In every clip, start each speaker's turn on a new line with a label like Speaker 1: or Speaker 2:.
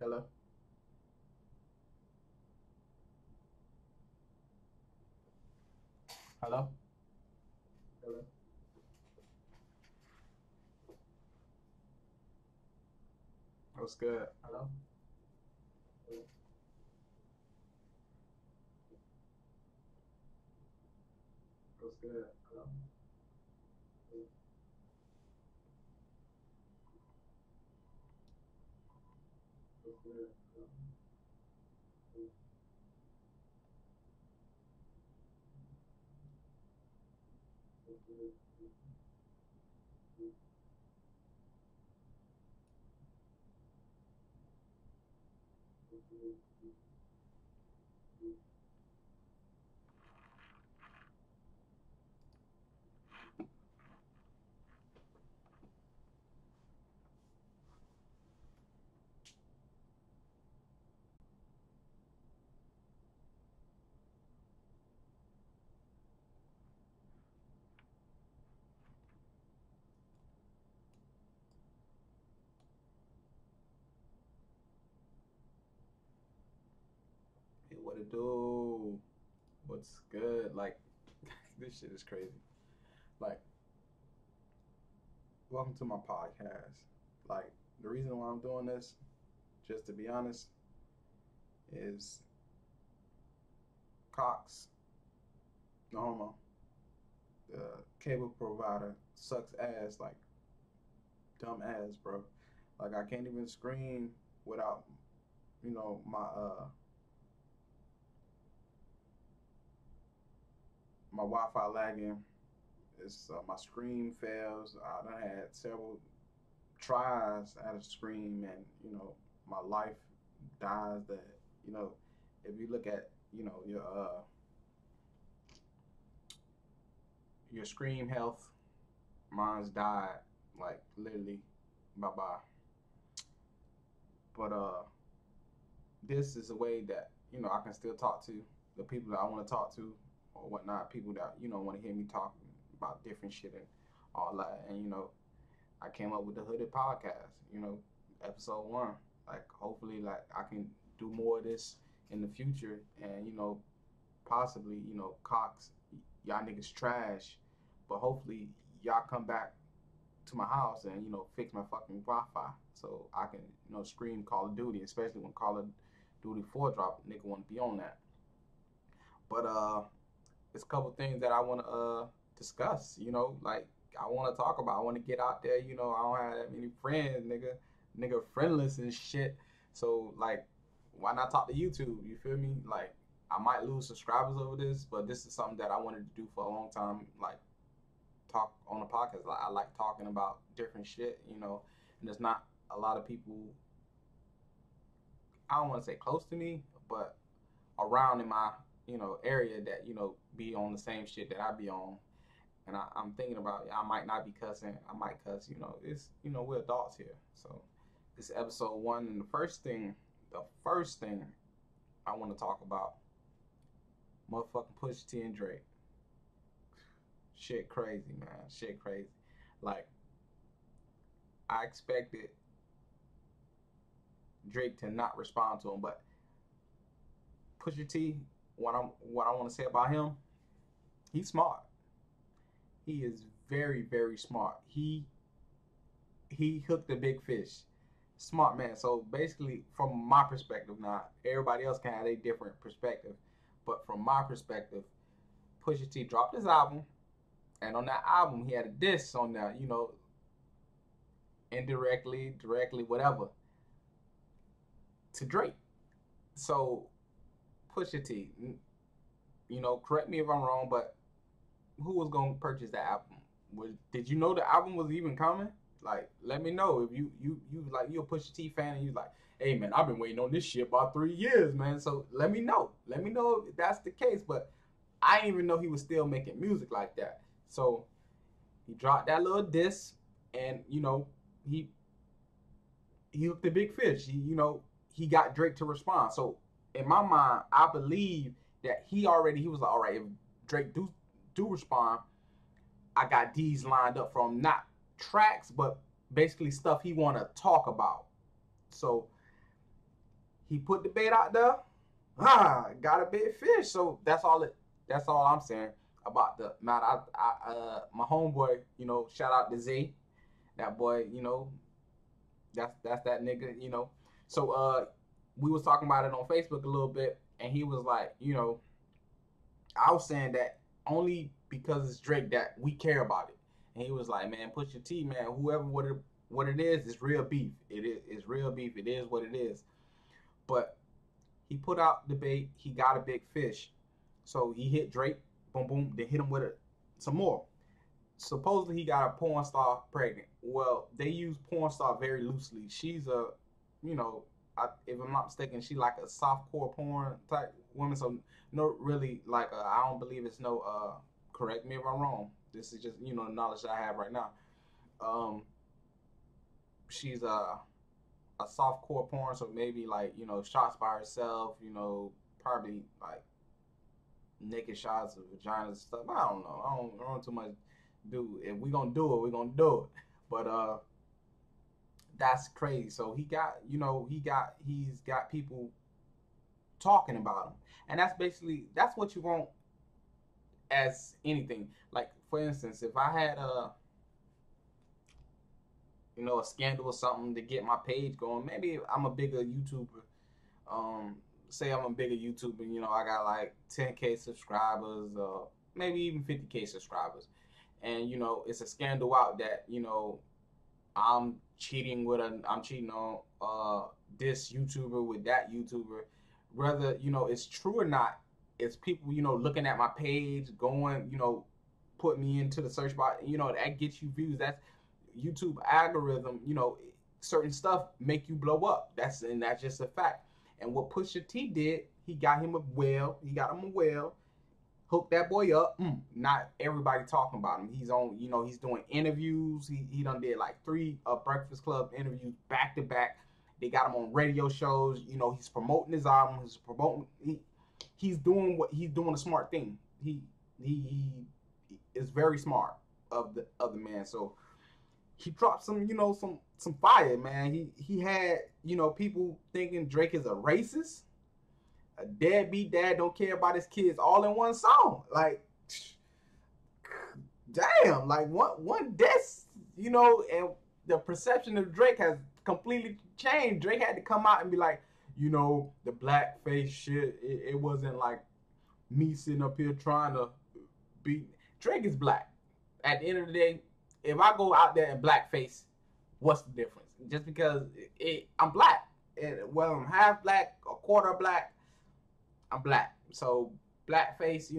Speaker 1: Hello? Hello? Hello? What's good? Hello? Hello? What's good? Hello? Hello? What's good? Hello? Hello? What's good? What's good? Hey, what it do? What's good? Like, this shit is crazy. Like, welcome to my podcast. Like, the reason why I'm doing this, just to be honest, is Cox, no homo, the cable provider sucks ass, like, dumb ass, bro. Like, I can't even scream without, my Wi-Fi lagging. It's my screen fails. I done had several tries at a scream, and my life dies. That if you look at your scream health, mine's died like literally bye bye. But this is a way that I can still talk to the people that I want to talk to or whatnot. People that want to hear me talk about different shit and all that. And I came up with the Hooded Podcast. Episode 1. Like hopefully, like I can do more of this in the future, and possibly Cox, y'all niggas trash, but hopefully y'all come back to my house and fix my fucking Wi-Fi so I can scream Call of Duty, especially when Call of Duty 4 drop. Nigga want to be on that. But there's a couple things that I want to discuss. Like I want to talk about. I want to get out there. I don't have that many friends, nigga friendless and shit. So like, why not talk to YouTube? You feel me? Like I might lose subscribers over this, but this is something that I wanted to do for a long time. Like talk on a podcast. Like I like talking about different shit, and there's not a lot of people, I don't want to say close to me, but around in my area that be on the same shit that I be on. And I'm thinking about, I might not be cussing, I might cuss. It's we're adults here. So this is episode 1, and the first thing I want to talk about, motherfucking Pusha T and Drake. Shit crazy, man. Shit crazy. Like I expected Drake to not respond to him, but Pusha T, what I want to say about him, he's smart. He is very, very smart. He hooked a big fish. Smart man. So basically, from my perspective, now everybody else can have a different perspective, but from my perspective, Pusha T dropped his album, and on that album he had a diss on there, indirectly, directly, whatever, to Drake. So Pusha T, correct me if I'm wrong, but who was gonna purchase the album? Did you know the album was even coming? Like, let me know if you like, you're a Pusha T fan and you like, hey man, I've been waiting on this shit about 3 years, man. So let me know if that's the case. But I didn't even know he was still making music like that. So he dropped that little diss, and he hooked the big fish. He got Drake to respond. So in my mind, I believe that he was like, all right, if Drake do respond, I got these lined up from not tracks, but basically stuff he want to talk about. So He put the bait out there. Got a big fish. So that's all I'm saying about the matter. My homeboy, shout out to Z. That boy, that's that nigga, So we was talking about it on Facebook a little bit, and he was like, I was saying that only because it's Drake that we care about it. And he was like, man, Pusha T, man, whoever what it is, it's real beef. It's real beef. It is what it is. But he put out the bait. He got a big fish. So he hit Drake, boom, boom, then hit him with some more. Supposedly he got a porn star pregnant. Well, they use porn star very loosely. She's a, if I'm not mistaken, she like a softcore porn type woman. So no, really, like I don't believe it's no. Correct me if I'm wrong. This is just the knowledge that I have right now. She's a softcore porn, so maybe like shots by herself. Probably like naked shots of vaginas and stuff. I don't know. I don't too much. If we gonna do it, we gonna do it. But that's crazy. So he's got people talking about him, and that's what you want as anything. Like for instance, if I had a scandal or something to get my page going, maybe I'm a bigger YouTuber. Say I'm a bigger YouTuber, I got like 10K subscribers, maybe even 50K subscribers. And it's a scandal out that I'm cheating on this YouTuber with that YouTuber. Whether it's true or not, it's people looking at my page, going put me into the search box. That gets you views. That's YouTube algorithm. Certain stuff make you blow up. That's just a fact. And what Pusha T did, he got him a whale. Hook that boy up. Not everybody talking about him. He's on, he's doing interviews. He done did like 3 Breakfast Club interviews back to back. They got him on radio shows. He's promoting his album. He's doing a smart thing. He is very smart of the man. So he dropped some fire, man. He had people thinking Drake is a racist. A deadbeat dad don't care about his kids all in one song. Like, damn, like one death, and the perception of Drake has completely changed. Drake had to come out and be like, the blackface shit, it wasn't like me sitting up here trying to be. Drake is black. At the end of the day, if I go out there in blackface, what's the difference? Just because I'm black. Whether I'm half black, a quarter black, I'm black. So blackface,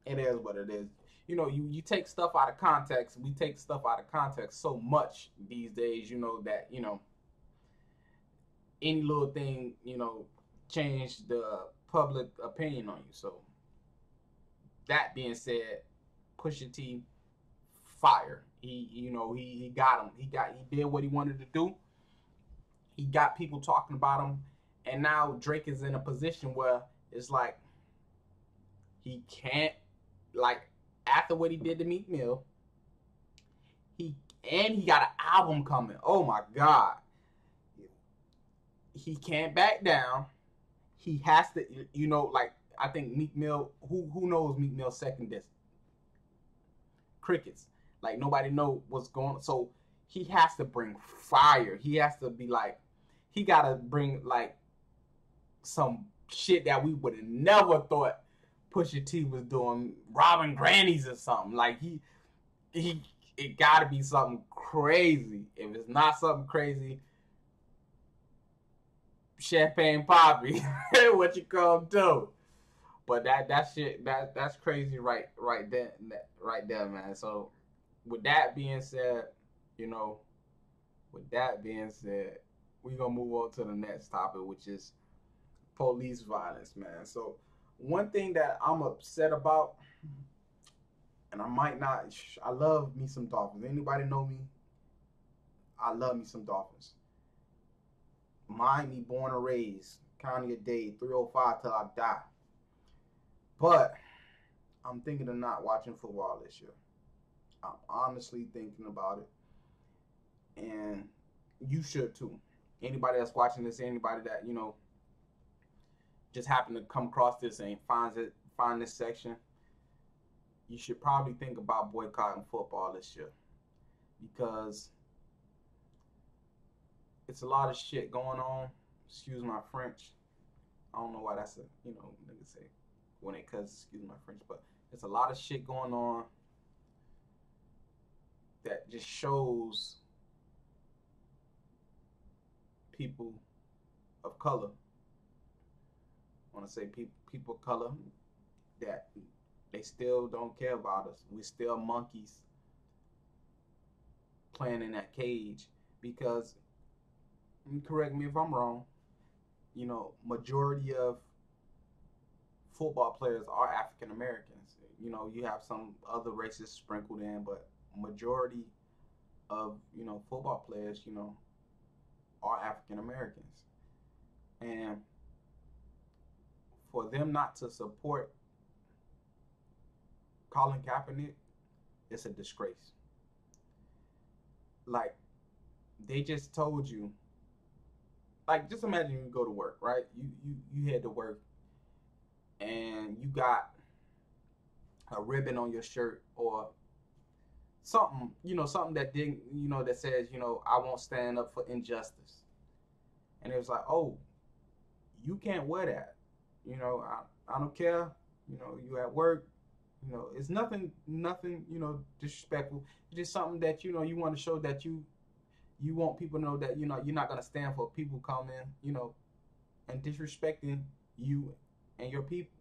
Speaker 1: it is what it is. You take stuff out of context. We take stuff out of context so much these days, that, any little thing, change the public opinion on you. So that being said, Pusha T, fire. He got him. He did what he wanted to do. He got people talking about him. And now Drake is in a position where it's like he can't, like, after what he did to Meek Mill, he got an album coming. Oh my God. He can't back down. He has to, like, I think Meek Mill, who knows Meek Mill's second disc? Crickets. Like, nobody know what's going on. So he has to bring fire. He has to be like, he got to bring, like, some shit that we would have never thought Pusha T was doing, robbing grannies or something. Like, it got to be something crazy. If it's not something crazy, champagne poppy, what you come to. But that shit, that's crazy right there, man. So with that being said, we're gonna move on to the next topic, which is police violence, man. So one thing that I'm upset about, and I love me some Dolphins. Anybody know me? I love me some Dolphins. Miami, born and raised, County of Dade, 305 till I die. But I'm thinking of not watching football this year. I'm honestly thinking about it. And you should too. Anybody that's watching this, anybody that, just happen to come across this and find this section, you should probably think about boycotting football this year, because it's a lot of shit going on. Excuse my French. I don't know why that's a, niggas say when they cuss, excuse my French, but it's a lot of shit going on that just shows people of color, I want to say people of color, that they still don't care about us. We're still monkeys playing in that cage, because, correct me if I'm wrong, majority of football players are African Americans. You have some other races sprinkled in, but majority of, football players, are African Americans. And for them not to support Colin Kaepernick, it's a disgrace. Like, they just told you, like, just imagine you go to work, right? You head to work and you got a ribbon on your shirt or something, something that didn't, that says, I won't stand up for injustice. And it was like, oh, you can't wear that. I don't care. You at work. It's nothing, disrespectful. It's just something that, you want to show that you want people to know that, you're not going to stand for people coming, and disrespecting you and your people.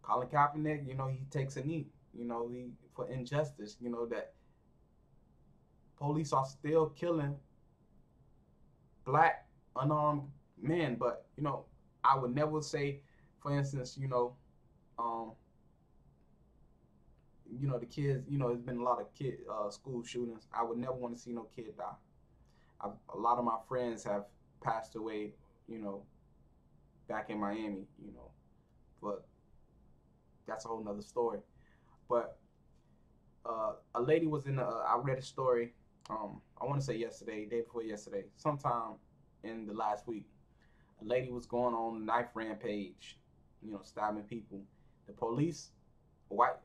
Speaker 1: Colin Kaepernick, he takes a knee, for injustice, that police are still killing black unarmed men. But, I would never say, for instance, the kids, there's been a lot of school shootings. I would never want to see no kid die. A lot of my friends have passed away, back in Miami, but that's a whole nother story. But a lady was I read a story, I want to say yesterday, day before yesterday, sometime in the last week. A lady was going on a knife rampage, stabbing people. The police, white,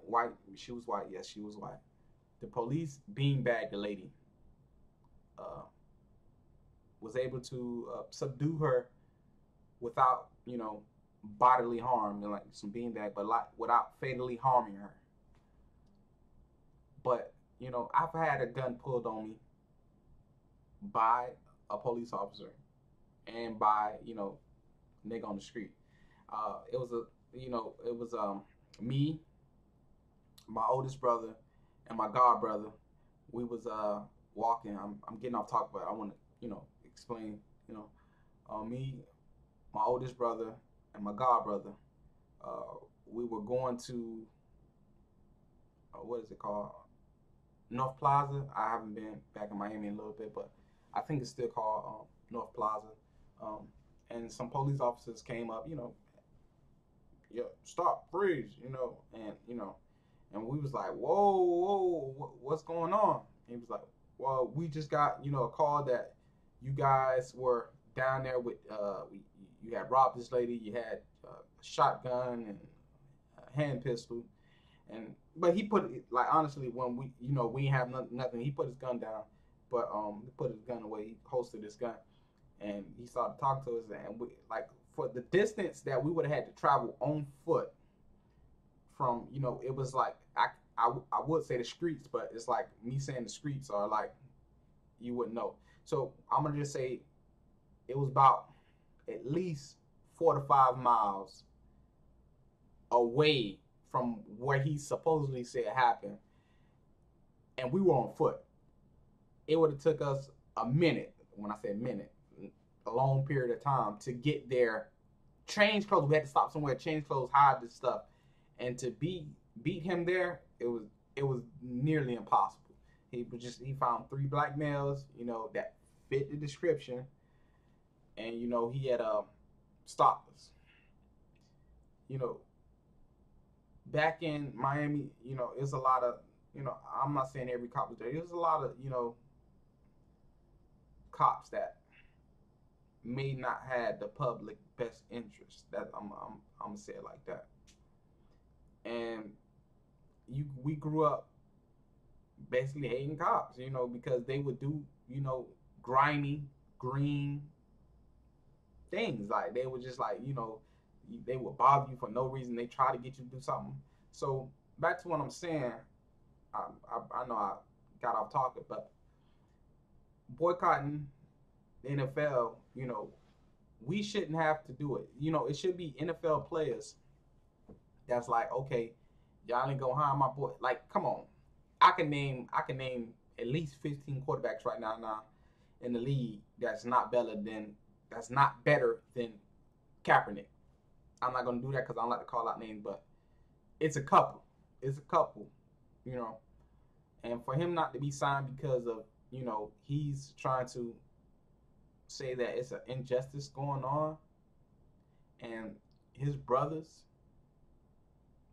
Speaker 1: she was white, yes, she was white. The police beanbagged the lady, was able to subdue her without, bodily harm, and like some beanbag, but without fatally harming her. But, I've had a gun pulled on me by a police officer and by, nigga on the street. It was me, my oldest brother, and my god brother. We was walking. I'm getting off topic, but I want to, explain. Me, my oldest brother, and my god brother. We were going to what is it called? North Plaza. I haven't been back in Miami in a little bit, but I think it's still called North Plaza. And some police officers came up, yeah, stop, freeze, and we was like, whoa, what's going on? And he was like, well, we just got, a call that you guys were down there with, you had robbed this lady, you had a shotgun and a hand pistol, but he put it, like, honestly, when we, we didn't have nothing, he put his gun down, but he put his gun away, he holstered his gun, and he started talking to us, and we, like, for the distance that we would have had to travel on foot from, it was like, I would say the streets, but it's like me saying the streets are like, you wouldn't know. So I'm going to just say it was about at least 4 to 5 miles away from where he supposedly said happened, and we were on foot. It would have took us a minute, when I say a minute, a long period of time to get there, change clothes. We had to stop somewhere, change clothes, hide this stuff, and to beat him there, it was nearly impossible. He found 3 black males, that fit the description, and he had stopped us. Back in Miami, it's a lot of, I'm not saying every cop was there. There's a lot of, cops that may not have the public best interest. That I'm gonna say it like that. And we grew up basically hating cops, because they would do, grimy, green things. Like they would just like, they would bother you for no reason. They try to get you to do something. So back to what I'm saying, I know I got off topic, but boycotting the NFL, we shouldn't have to do it. It should be NFL players that's like, okay, y'all ain't gonna hire my boy. Like, come on. I can name at least 15 quarterbacks right now in the league that's not better than Kaepernick. I'm not gonna do that because I don't like to call out names, but it's a couple. It's a couple, And for him not to be signed because of, he's trying to say that it's an injustice going on, and his brothers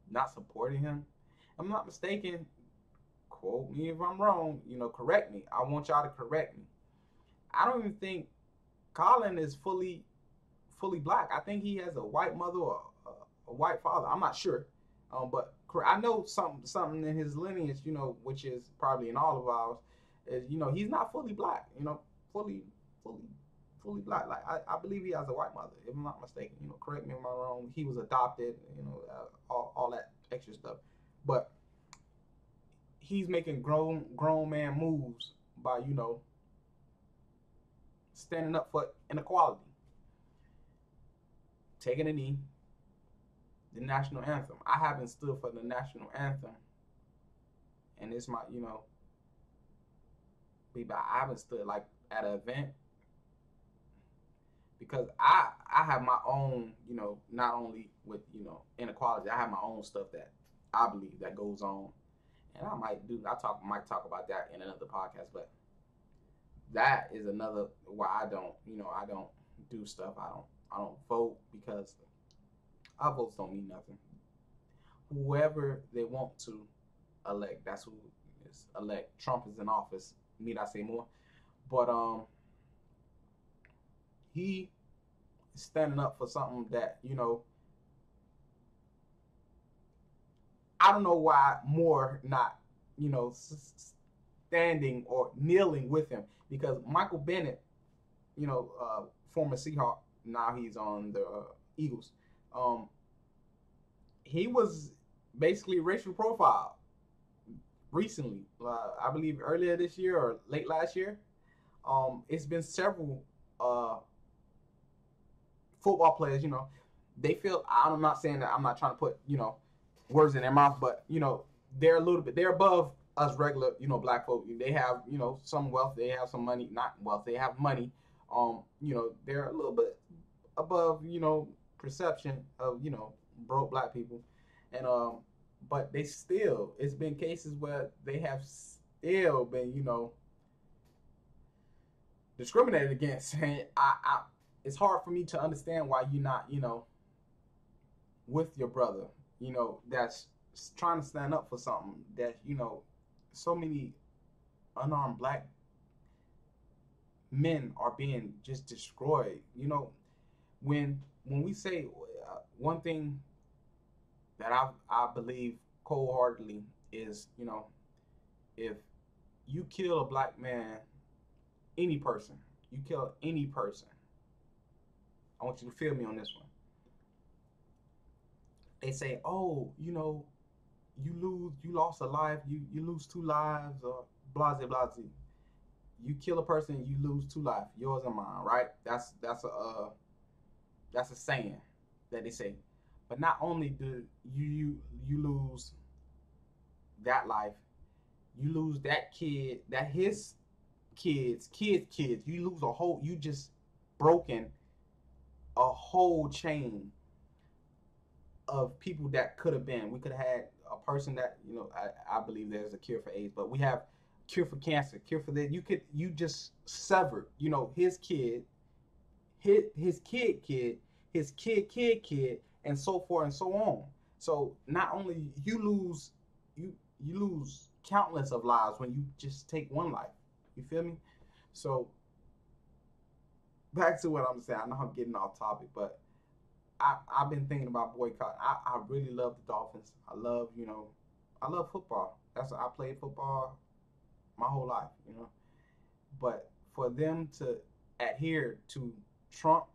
Speaker 1: not supporting him. I'm not mistaken. Quote me if I'm wrong. Correct me. I want y'all to correct me. I don't even think Colin is fully black. I think he has a white mother or a white father. I'm not sure, but I know something in his lineage, which is probably in all of ours, is he's not fully black. Fully black. Like I believe he has a white mother, if I'm not mistaken. Correct me if I'm wrong. He was adopted. All that extra stuff, but he's making grown man moves by standing up for inequality, taking a knee, the national anthem. I haven't stood for the national anthem, and it's my I haven't stood like at an event because I have my own, not only with inequality, I have my own stuff that I believe that goes on, and I might talk about that in another podcast, but that is another why I don't do stuff. I don't vote because our votes don't mean nothing. Whoever they want to elect, that's who is elect. Trump is in office. Need I say more? But he is standing up for something that I don't know why more not standing or kneeling with him, because Michael Bennett, former Seahawk, now he's on the Eagles. He was basically racial profile recently. I believe earlier this year or late last year. It's been several football players. They feel. I'm not saying that. I'm not trying to put words in their mouth, but they're above us regular black folk. They have some wealth. They have some money. Not wealth. They have money. They're a little bit above perception of broke black people, and but they still, it's been cases where they have still been discriminated against, and I it's hard for me to understand why you're not with your brother that's trying to stand up for something that so many unarmed black men are being just destroyed. When we say one thing that I believe cold-heartedly is, if you kill a black man, any person, you kill any person, I want you to feel me on this one. They say, oh, you lost a life, you lose 2 lives, or blase blase. You kill a person, you lose 2 lives, yours and mine, right? That's a saying that they say. But not only do you lose that life, you lose that kid, that his kids, you lose you just broken a whole chain of people that could have been. We could have had a person that, I believe there's a cure for AIDS, but we have cure for cancer, cure for that. You just severed, his kid, his kid, his kid, and so forth and so on. So not only you lose countless of lives when you just take one life. You feel me? So back to what I'm saying. I know I'm getting off topic, but I've been thinking about boycott. I really love the Dolphins. I love football. I played football my whole life, But for them to adhere to Trump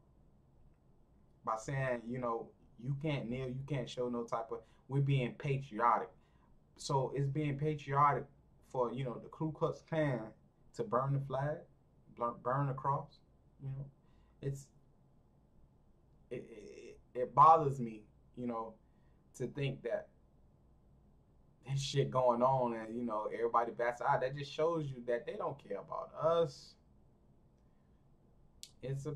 Speaker 1: by saying, you can't kneel, you can't show no type of, we're being patriotic. So it's being patriotic for, the Ku Klux Klan to burn the flag, burn the cross. You know, it's it bothers me, to think that this shit going on and everybody bats out. That just shows you that they don't care about us.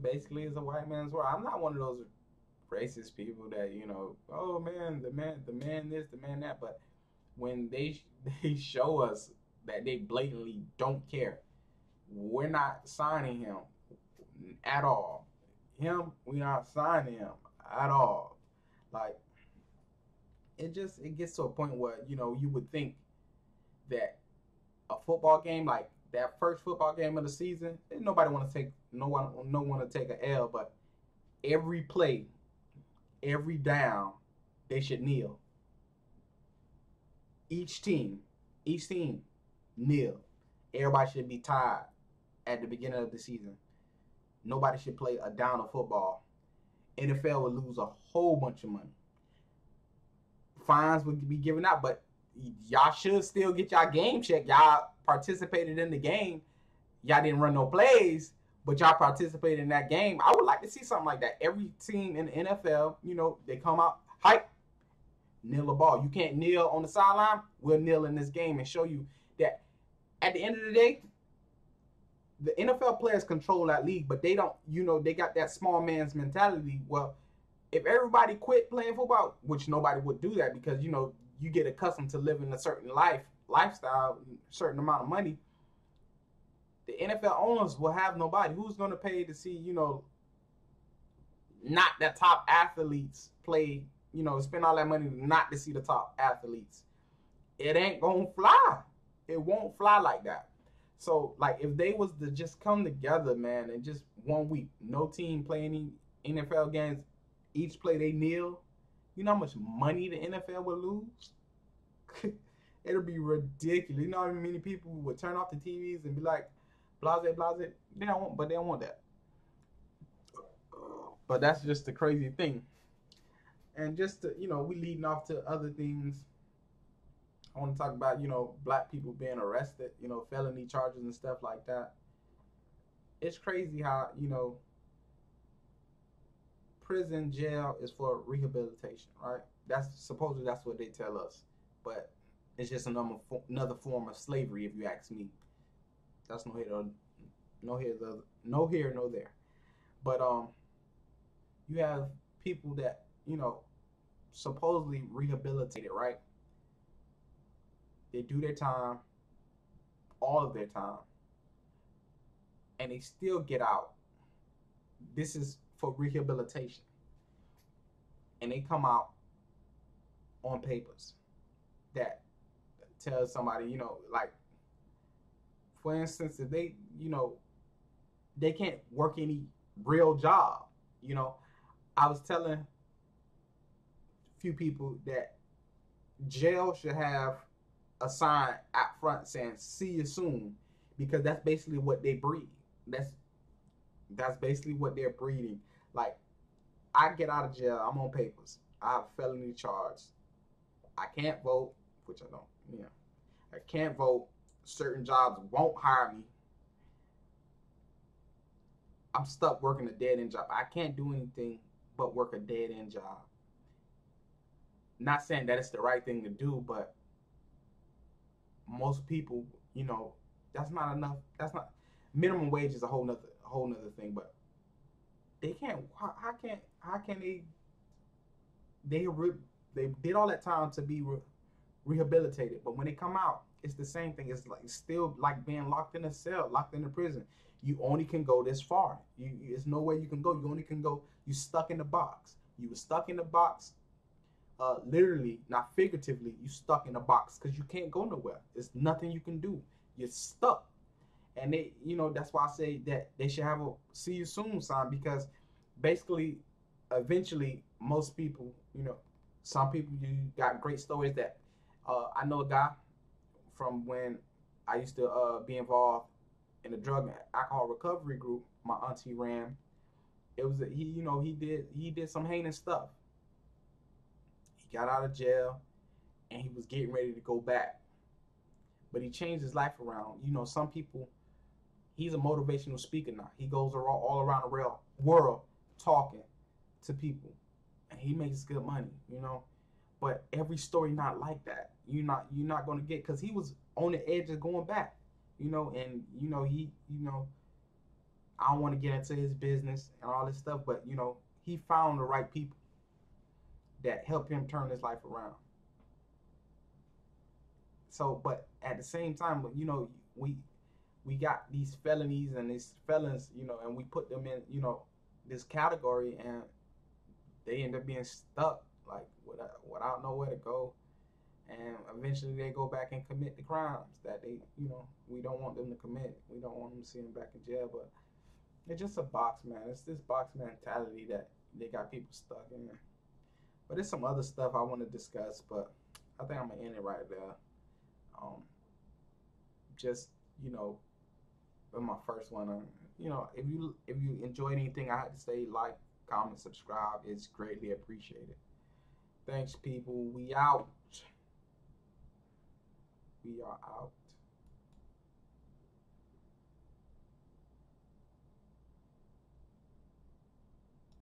Speaker 1: Basically it's a white man's world. I'm not one of those racist people that oh man, the man this, the man that. But when they show us that they blatantly don't care, we're not signing him at all. We're not signing him at all. Like, it gets to a point where you would think that a football game, like that first football game of the season, nobody want to take no one to take an L, but every play, every down, they should kneel. Each team kneel. Everybody should be tied at the beginning of the season. Nobody should play a down of football. NFL would lose a whole bunch of money. Fines would be given out, but y'all should still get y'all game check. Y'all participated in the game. Y'all didn't run no plays, but y'all participated in that game. I would like to see something like that. Every team in the NFL, they come out, hype, kneel the ball. You can't kneel on the sideline. We'll kneel in this game and show you that at the end of the day, the NFL players control that league, but they don't, they got that small man's mentality. Well, if everybody quit playing football, which nobody would do that because, you get accustomed to living a certain lifestyle, certain amount of money, the NFL owners will have nobody. Who's going to pay to see, not the top athletes play, spend all that money not to see the top athletes? It ain't going to fly. It won't fly like that. So, like, if they was to just come together, man, and just 1 week, no team play any NFL games, each play they kneel, you know how much money the NFL would lose? It'll be ridiculous. You know how many people would turn off the TVs and be like, blase, blase? They don't want that. But that's just the crazy thing. And just to, we leading off to other things. I want to talk about, black people being arrested, felony charges and stuff like that. It's crazy how, prison, jail is for rehabilitation, right? That's what they tell us. But it's just another form of slavery, if you ask me. That's no here, no there. But you have people that, supposedly rehabilitated, right? They do their time, all of their time, and they still get out. This is for rehabilitation. And they come out on papers that tell somebody, like, for instance, if they, they can't work any real job. I was telling a few people that jail should have a sign out front saying "See you soon," because that's basically what they breed. That's basically what they're breeding. Like, I get out of jail, I'm on papers, I have a felony charge, I can't vote, which I don't. I can't vote. Certain jobs won't hire me. I'm stuck working a dead-end job. I can't do anything but work a dead-end job. Not saying that it's the right thing to do, but most people, that's not enough. That's not, minimum wage is a whole nother thing. But they can't. How can they did all that time to be rehabilitated, but when they come out, it's the same thing. It's like still like being locked in a cell, locked in a prison. You only can go this far. There's no way you can go. You only can go. You stuck in the box. You were stuck in the box. Literally, not figuratively, you stuck in a box because you can't go nowhere. There's nothing you can do. You're stuck. And they, that's why I say that they should have a see you soon sign, because basically, eventually, most people, some people, you got great stories that I know a guy from when I used to be involved in a drug and alcohol recovery group my auntie ran. It was he did some heinous stuff. He got out of jail and he was getting ready to go back, but he changed his life around. Some people, he's a motivational speaker now. He goes all around the real world talking to people, and he makes good money. But every story not like that. You're not gonna get, because he was on the edge of going back. And he I don't want to get into his business and all this stuff, but he found the right people that helped him turn his life around. So, but at the same time, we got these felonies and these felons, and we put them in, this category, and they end up being stuck, like without nowhere to go, and eventually they go back and commit the crimes that they, we don't want them to commit. We don't want them to see them back in jail, but it's just a box, man. It's this box mentality that they got people stuck in. But there's some other stuff I want to discuss, but I think I'm gonna end it right there. Just with my first one, if you enjoyed anything I had to say, like, comment, subscribe. It's greatly appreciated. Thanks, people. We out. We are out.